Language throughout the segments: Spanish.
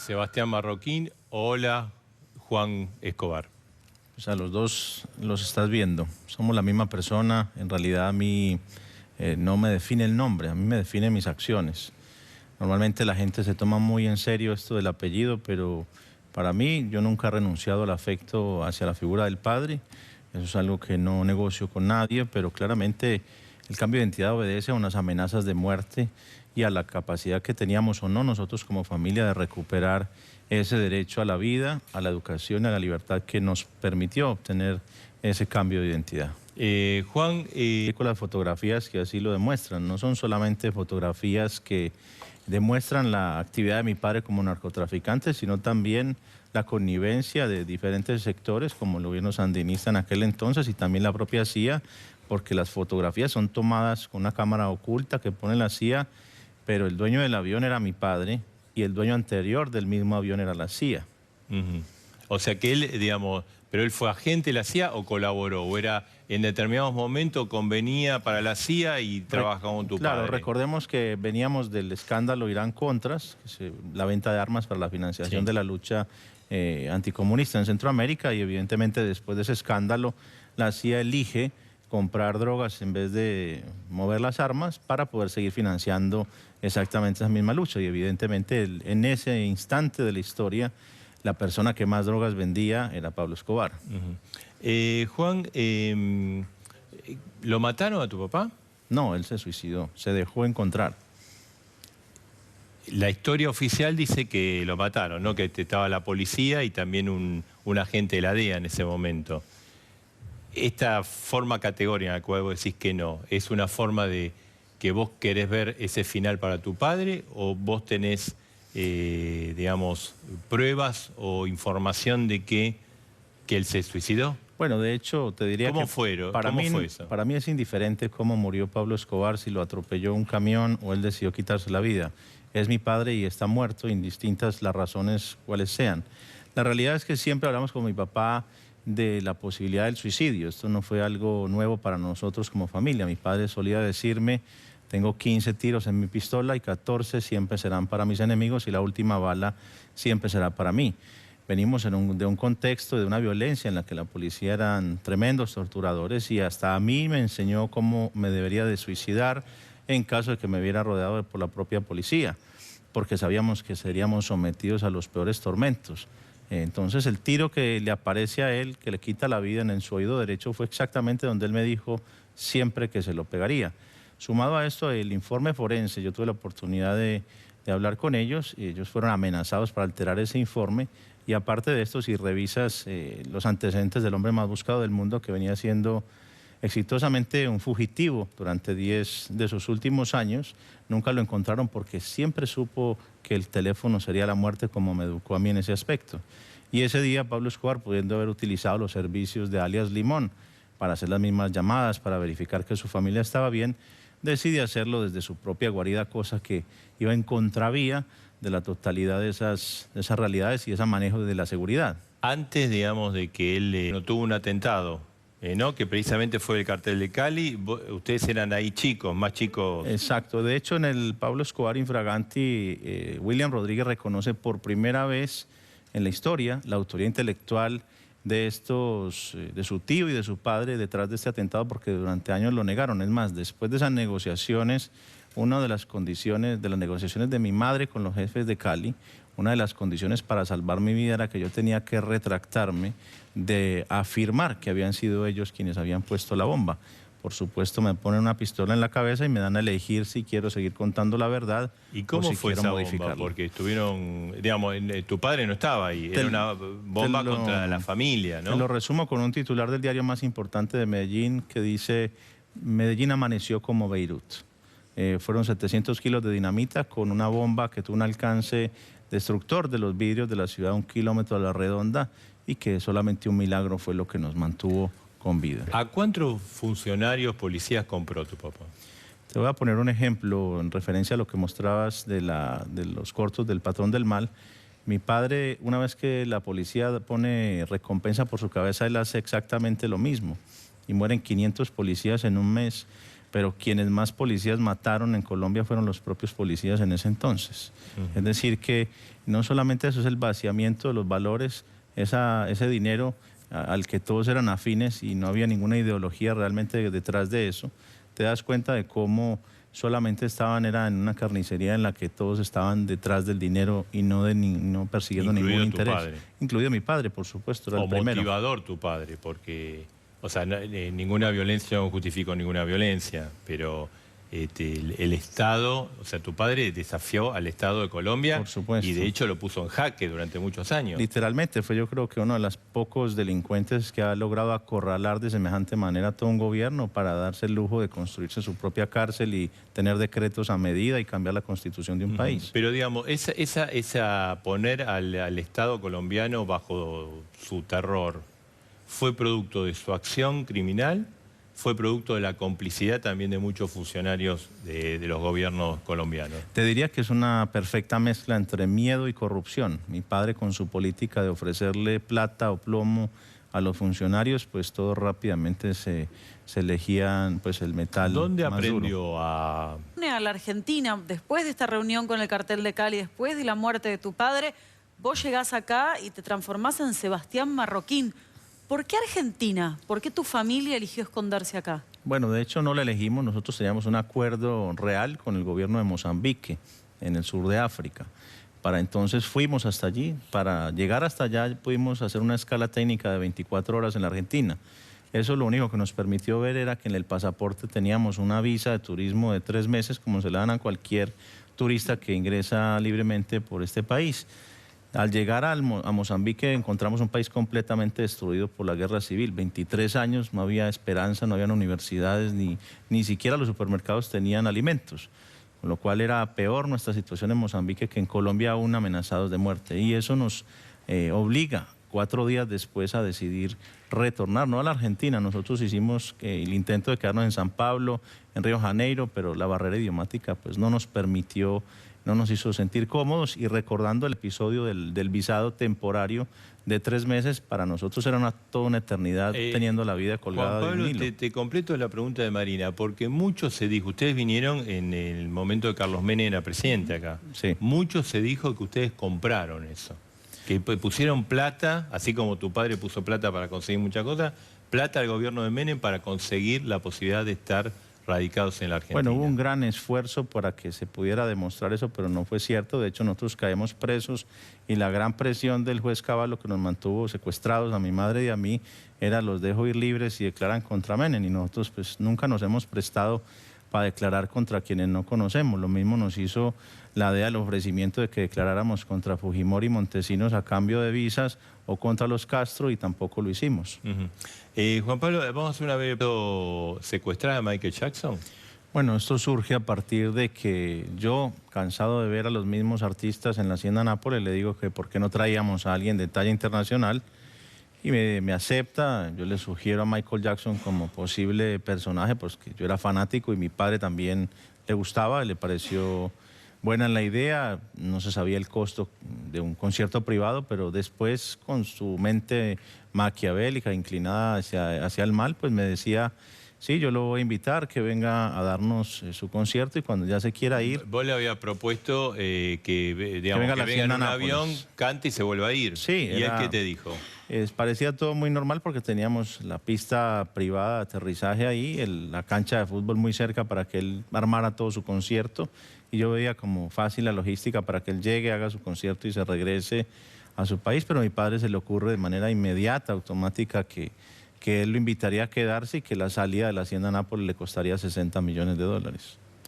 Sebastián Marroquín, hola Juan Escobar. Pues a los dos los estás viendo, somos la misma persona. En realidad a mí no me define el nombre, a mí me definen mis acciones. Normalmente la gente se toma muy en serio esto del apellido, pero para mí yo nunca he renunciado al afecto hacia la figura del padre. Eso es algo que no negocio con nadie, pero claramente el cambio de identidad obedece a unas amenazas de muerte y a la capacidad que teníamos o no nosotros como familia de recuperar ese derecho a la vida, a la educación y a la libertad que nos permitió obtener ese cambio de identidad. Juan... Con las fotografías que así lo demuestran, no son solamente fotografías que demuestran la actividad de mi padre como narcotraficante, sino también la connivencia de diferentes sectores, como el gobierno sandinista en aquel entonces y también la propia CIA, porque las fotografías son tomadas con una cámara oculta que pone la CIA, pero el dueño del avión era mi padre y el dueño anterior del mismo avión era la CIA. O sea que él, digamos, ¿pero él fue agente de la CIA o colaboró? ¿O era en determinados momentos convenía para la CIA y trabajaba con tu padre? Claro, recordemos que veníamos del escándalo Irán-Contras, la venta de armas para la financiación de la lucha anticomunista en Centroamérica, y evidentemente después de ese escándalo la CIA elige comprar drogas en vez de mover las armas para poder seguir financiando exactamente esa misma lucha. Y evidentemente en ese instante de la historia la persona que más drogas vendía era Pablo Escobar. Juan, ¿lo mataron a tu papá? No, él se suicidó, se dejó encontrar. La historia oficial dice que lo mataron, ¿no? Que estaba la policía y también un agente de la DEA en ese momento. Esta forma categórica en la cual vos decís que no, ¿es una forma de que vos querés ver ese final para tu padre o vos tenés, digamos, pruebas o información de que él se suicidó? Bueno, de hecho, te diría ¿Cómo que fue eso? Para mí es indiferente cómo murió Pablo Escobar, si lo atropelló un camión o él decidió quitarse la vida. Es mi padre y está muerto, indistintas las razones cuales sean. La realidad es que siempre hablamos con mi papá de la posibilidad del suicidio. Esto no fue algo nuevo para nosotros como familia. Mi padre solía decirme: tengo 15 tiros en mi pistola y 14 siempre serán para mis enemigos y la última bala siempre será para mí. Venimos de un contexto de una violencia en la que la policía eran tremendos torturadores y hasta a mí me enseñó cómo me debería de suicidar en caso de que me viera rodeado por la propia policía, porque sabíamos que seríamos sometidos a los peores tormentos. Entonces el tiro que le aparece a él, que le quita la vida en su oído derecho, fue exactamente donde él me dijo siempre que se lo pegaría. Sumado a esto, el informe forense, yo tuve la oportunidad de hablar con ellos y ellos fueron amenazados para alterar ese informe. Y aparte de esto, si revisas los antecedentes del hombre más buscado del mundo, que venía siendo exitosamente un fugitivo durante 10 de sus últimos años, nunca lo encontraron porque siempre supo que el teléfono sería la muerte, como me educó a mí en ese aspecto. Y ese día Pablo Escobar, pudiendo haber utilizado los servicios de alias Limón para hacer las mismas llamadas, para verificar que su familia estaba bien, decide hacerlo desde su propia guarida, cosa que iba en contravía de la totalidad de esas realidades y ese manejo de la seguridad. Antes, digamos, de que él no tuvo un atentado, ¿no? Que precisamente fue el cartel de Cali, ustedes eran ahí chicos, más chicos. Exacto, de hecho en el Pablo Escobar Infraganti, William Rodríguez reconoce por primera vez en la historia la autoría intelectual de estos, de su tío y de su padre detrás de este atentado, porque durante años lo negaron. Es más, después de esas negociaciones, una de las condiciones de las negociaciones de mi madre con los jefes de Cali, una de las condiciones para salvar mi vida era que yo tenía que retractarme de afirmar que habían sido ellos quienes habían puesto la bomba. Por supuesto, me ponen una pistola en la cabeza y me dan a elegir si quiero seguir contando la verdad. ¿Y cómo fue esa bomba? Porque estuvieron, digamos, tu padre no estaba ahí, era una bomba contra la familia, ¿no? Te lo resumo con un titular del diario más importante de Medellín que dice: Medellín amaneció como Beirut. Fueron 700 kilos de dinamita con una bomba que tuvo un alcance destructor de los vidrios de la ciudad, 1 kilómetro a la redonda, y que solamente un milagro fue lo que nos mantuvo con vida. ¿A cuántos funcionarios, policías compró tu papá? Te voy a poner un ejemplo en referencia a lo que mostrabas de los cortos del Patrón del Mal. Mi padre, una vez que la policía pone recompensa por su cabeza, él hace exactamente lo mismo. Y mueren 500 policías en un mes. pero quienes más policías mataron en Colombia fueron los propios policías en ese entonces. Es decir que no solamente eso es el vaciamiento de los valores, ese dinero al que todos eran afines y no había ninguna ideología realmente detrás de eso, te das cuenta de cómo solamente era en una carnicería en la que todos estaban detrás del dinero y no persiguiendo ningún interés. Padre. Incluido mi padre, por supuesto, era el primero. Motivador tu padre, porque, o sea, ninguna violencia no justificó ninguna violencia, pero el Estado, o sea, tu padre desafió al Estado de Colombia. Por supuesto. Y de hecho lo puso en jaque durante muchos años. Literalmente, fue yo creo que uno de los pocos delincuentes que ha logrado acorralar de semejante manera a todo un gobierno para darse el lujo de construirse su propia cárcel y tener decretos a medida y cambiar la constitución de un país. Pero digamos, esa poner al Estado colombiano bajo su terror, ¿fue producto de su acción criminal? ¿Fue producto de la complicidad también de muchos funcionarios de los gobiernos colombianos? Te diría que es una perfecta mezcla entre miedo y corrupción. Mi padre, con su política de ofrecerle plata o plomo a los funcionarios, pues todos rápidamente se elegían pues el metal. ¿Dónde más aprendió duro. a la Argentina, después de esta reunión con el cartel de Cali, después de la muerte de tu padre, vos llegás acá y te transformás en Sebastián Marroquín? ¿Por qué Argentina? ¿Por qué tu familia eligió esconderse acá? Bueno, de hecho no la elegimos. Nosotros teníamos un acuerdo real con el gobierno de Mozambique, en el sur de África. Para entonces fuimos hasta allí. Para llegar hasta allá pudimos hacer una escala técnica de 24 horas en la Argentina. Eso lo único que nos permitió ver era que en el pasaporte teníamos una visa de turismo de 3 meses, como se le dan a cualquier turista que ingresa libremente por este país. Al llegar a Mozambique encontramos un país completamente destruido por la guerra civil. 23 años, no había esperanza, no habían universidades, ni siquiera los supermercados tenían alimentos. Con lo cual era peor nuestra situación en Mozambique que en Colombia, aún amenazados de muerte. Y eso nos obliga 4 días después a decidir retornar, no a la Argentina. Nosotros hicimos el intento de quedarnos en San Pablo, en Río de Janeiro, pero la barrera idiomática pues no nos permitió, no nos hizo sentir cómodos. Y recordando el episodio del visado temporario de 3 meses, para nosotros era toda una eternidad teniendo la vida colgada Juan Pablo, de un hilo. te completo la pregunta de Marina, porque mucho se dijo, ustedes vinieron en el momento de Carlos Menem era presidente acá, Sí. mucho se dijo que ustedes compraron eso, que pusieron plata, así como tu padre puso plata para conseguir muchas cosas, plata al gobierno de Menem para conseguir la posibilidad de estar radicados en la Argentina. Bueno, hubo un gran esfuerzo para que se pudiera demostrar eso, pero no fue cierto. De hecho, nosotros caemos presos y la gran presión del juez Cavallo, que nos mantuvo secuestrados a mi madre y a mí, era los dejo ir libres y declaran contra Menem. Y nosotros pues nunca nos hemos prestado para declarar contra quienes no conocemos. Lo mismo nos hizo la DEA el ofrecimiento de que declaráramos contra Fujimori y Montesinos a cambio de visas o contra los Castro, y tampoco lo hicimos. Juan Pablo, vamos a hacer una vez secuestrada a Michael Jackson. Bueno, esto surge a partir de que yo, cansado de ver a los mismos artistas en la Hacienda Nápoles, le digo que por qué no traíamos a alguien de talla internacional, y me acepta. Yo le sugiero a Michael Jackson como posible personaje, pues que yo era fanático y mi padre también le gustaba, le pareció buena la idea. No se sabía el costo de un concierto privado, pero después, con su mente maquiavélica, inclinada hacia el mal, pues me decía: sí, yo lo voy a invitar, que venga a darnos su concierto, y cuando ya se quiera ir... Vos le habías propuesto que, digamos, venga a la venga en un Hacienda avión, Nápoles. cante y se vuelva a ir. Sí, ¿Y él qué te dijo? Parecía todo muy normal porque teníamos la pista privada de aterrizaje ahí, la cancha de fútbol muy cerca para que él armara todo su concierto, y yo veía como fácil la logística para que él llegue, haga su concierto y se regrese a su país. Pero a mi padre se le ocurre de manera inmediata, automática, que él lo invitaría a quedarse y que la salida de la Hacienda Nápoles le costaría $60 millones.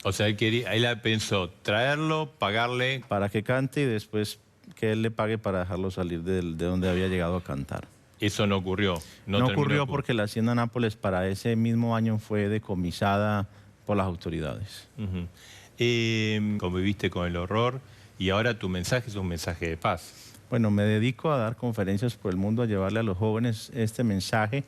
O sea, él pensó traerlo, pagarle... Para que cante y después que él le pague para dejarlo salir de donde había llegado a cantar. Eso no ocurrió. No ocurrió porque la Hacienda Nápoles para ese mismo año fue decomisada por las autoridades. Conviviste con el horror y ahora tu mensaje es un mensaje de paz. Bueno, me dedico a dar conferencias por el mundo, a llevarle a los jóvenes este mensaje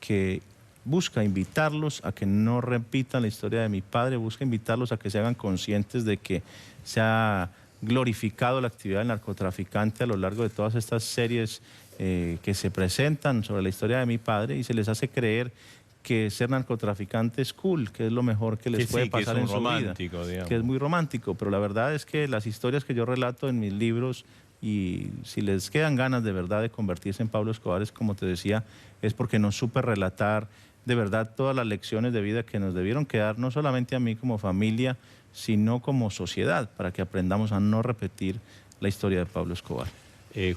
que busca invitarlos a que no repitan la historia de mi padre, busca invitarlos a que se hagan conscientes de que se ha glorificado la actividad del narcotraficante a lo largo de todas estas series que se presentan sobre la historia de mi padre, y se les hace creer que ser narcotraficante es cool, que es lo mejor que les puede pasar en su vida, digamos. que es muy romántico, pero la verdad es que las historias que yo relato en mis libros, y si les quedan ganas de verdad de convertirse en Pablo Escobar, es como te decía, es porque no supe relatar de verdad todas las lecciones de vida que nos debieron quedar, no solamente a mí como familia, sino como sociedad, para que aprendamos a no repetir la historia de Pablo Escobar.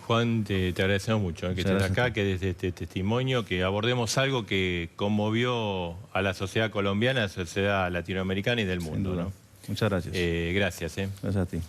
Juan, te agradecemos mucho que estés acá, que desde este testimonio, que abordemos algo que conmovió a la sociedad colombiana, a la sociedad latinoamericana y del mundo, ¿no? Muchas gracias. Gracias. Gracias a ti.